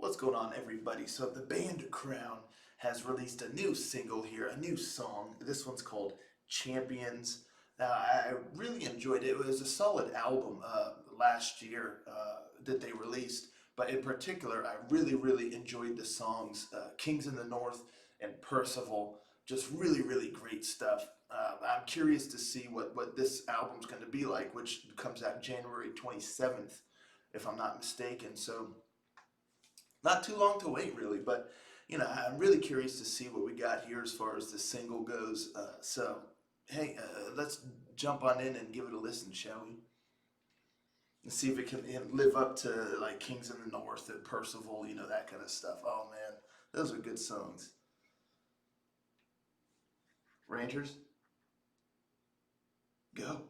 What's going on, everybody? So the band Crowne has released a new single here, a new song. This one's called Champions. I really enjoyed it. It was a solid album last year that they released, but in particular, I really enjoyed the songs Kings in the North and Percival. Just really great stuff. I'm curious to see what this album's going to be like, which comes out January 27th, if I'm not mistaken. So not too long to wait, really, but I'm really curious to see what we got here as far as the single goes. So, hey, let's jump on in and give it a listen, shall we? And see if it can live up to like Kings in the North and Percival, that kind of stuff. Oh man, those are good songs. Rangers, go.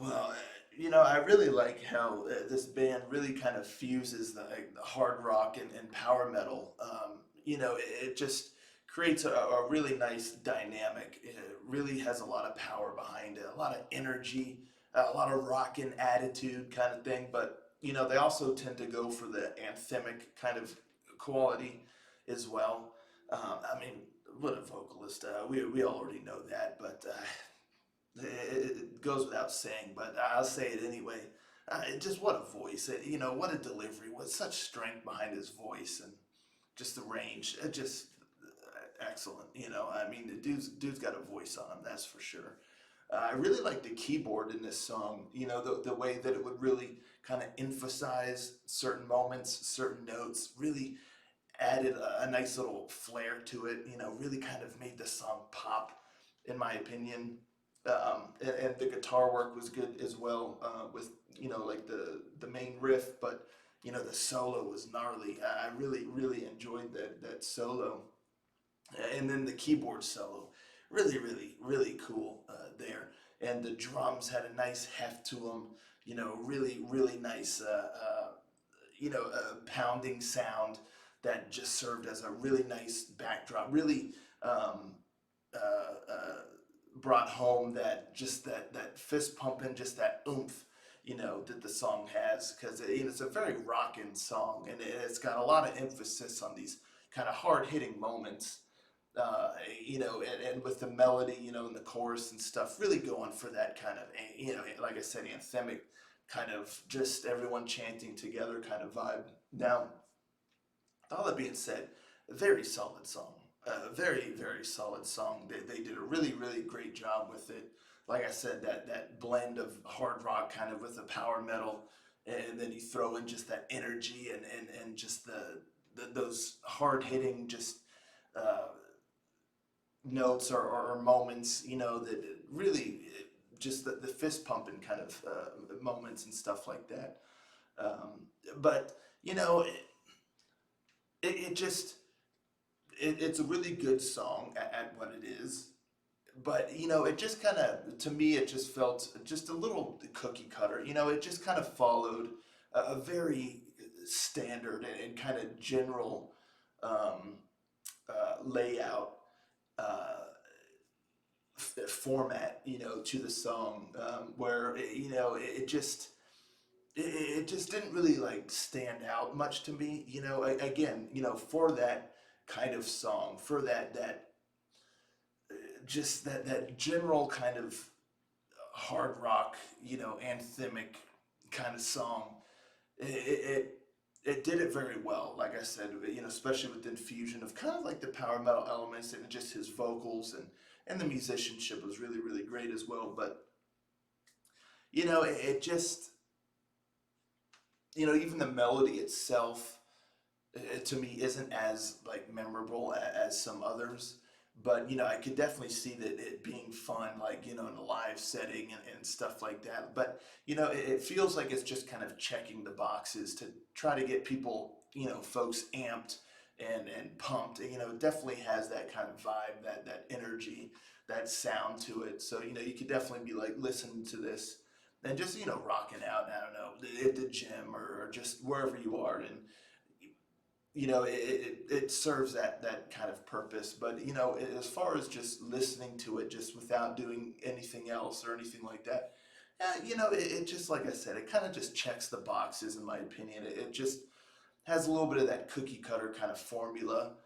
Well, I really like how this band really kind of fuses the hard rock and power metal. It just creates a really nice dynamic. It really has a lot of power behind it, a lot of energy, a lot of rockin' attitude kind of thing. But, they also tend to go for the anthemic kind of quality as well. I mean, what a vocalist. We already know that, but it goes without saying, but I'll say it anyway. Just what a voice, what a delivery, what such strength behind his voice, and just the range, just excellent. I mean, the dude's got a voice on him, that's for sure. I really like the keyboard in this song. The way that it would really kind of emphasize certain moments, certain notes. Really added a nice little flair to it. Really kind of made the song pop, in my opinion. And the guitar work was good as well, with like the main riff, but the solo was gnarly. I really really enjoyed that solo, and then the keyboard solo, really really really cool there. And the drums had a nice heft to them. Really really nice. Pounding sound that just served as a really nice backdrop. Really um, brought home that fist pumping, just that oomph, that the song has, because it's a very rocking song, and it's got a lot of emphasis on these kind of hard hitting moments. And with the melody, in the chorus and stuff, really going for that kind of, like I said, anthemic kind of just everyone chanting together kind of vibe. Now, all that being said, a very solid song. A very, very solid song. They did a really, really great job with it. Like I said, that blend of hard rock kind of with the power metal, and then you throw in just that energy and just those hard hitting just uh, notes or moments, that really just the fist pumping kind of moments and stuff like that. But it just it's a really good song at what it is. But it just kind of, to me, it just felt just a little cookie cutter. It just kind of followed a very standard and kind of general um, layout, uh, format, to the song, where it just didn't really like stand out much to me. Again, for that kind of song, for that just that general kind of hard rock, anthemic kind of song. It did it very well. Like I said, especially with the infusion of kind of like the power metal elements and just his vocals, and the musicianship was really really great as well. But it just, even the melody itself, to me, isn't as like memorable as some others. But I could definitely see that it being fun, like in a live setting and stuff like that. But it feels like it's just kind of checking the boxes to try to get people, folks amped and pumped. It definitely has that kind of vibe, that energy, that sound to it. So you could definitely be like listening to this and just rocking out. I don't know, at the gym, or just wherever you are, and it serves that kind of purpose. But as far as just listening to it just without doing anything else or anything like that, it just, like I said, it kind of just checks the boxes, in my opinion. It just has a little bit of that cookie cutter kind of formula,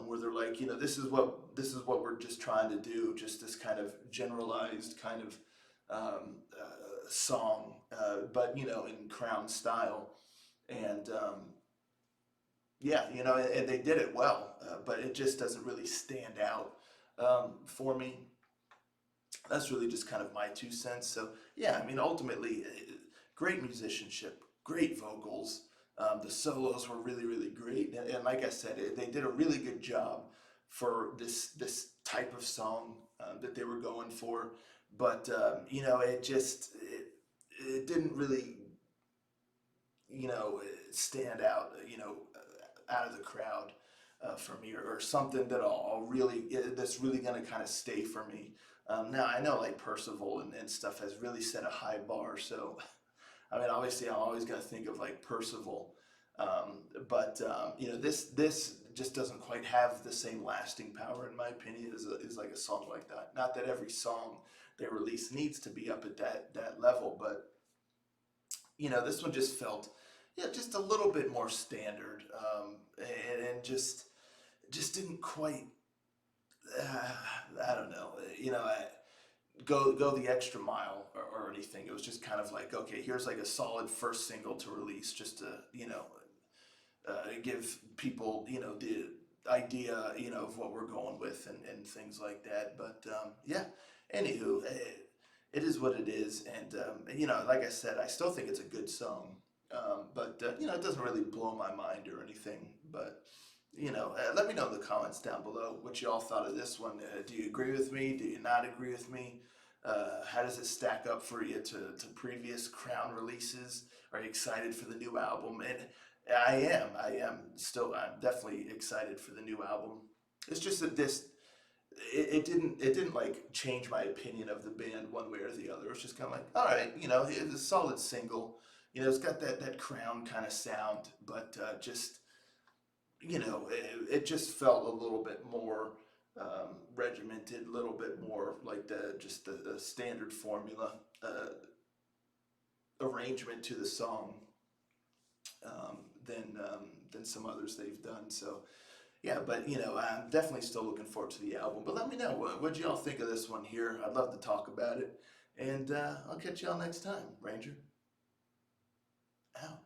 where they're like, this is what we're just trying to do, just this kind of generalized kind of song, but in Crowne style. And yeah, and they did it well, but it just doesn't really stand out for me. That's really just kind of my 2 cents. So yeah, I mean, ultimately, great musicianship, great vocals. The solos were really, really great, and like I said, they did a really good job for this type of song that they were going for. But it didn't really stand out, out of the crowd, for me, or something that I'll really, that's really going to kind of stay for me. Now I know like Percival and stuff has really set a high bar, so I mean, obviously I'm always going to think of like Percival, but this just doesn't quite have the same lasting power, in my opinion, as like a song like that. Not that every song they release needs to be up at that level, but this one just felt, yeah, just a little bit more standard, and just didn't quite, uh, I don't know, go the extra mile, or anything. It was just kind of like, okay, here's like a solid first single to release, just to give people, the idea, of what we're going with and things like that. But yeah, anywho, it is what it is. And, like I said, I still think it's a good song. But it doesn't really blow my mind or anything. But, let me know in the comments down below what you all thought of this one. Do you agree with me? Do you not agree with me? How does it stack up for you to previous Crowne releases? Are you excited for the new album? And I'm definitely excited for the new album. It's just that it didn't like change my opinion of the band one way or the other. It's just kind of like, all right, it's a solid single. It's got that Crowne kind of sound, but just it just felt a little bit more regimented, a little bit more like the standard formula arrangement to the song um, than some others they've done. So yeah, but I'm definitely still looking forward to the album. But let me know what y'all think of this one here. I'd love to talk about it, and I'll catch y'all next time. Ranger out.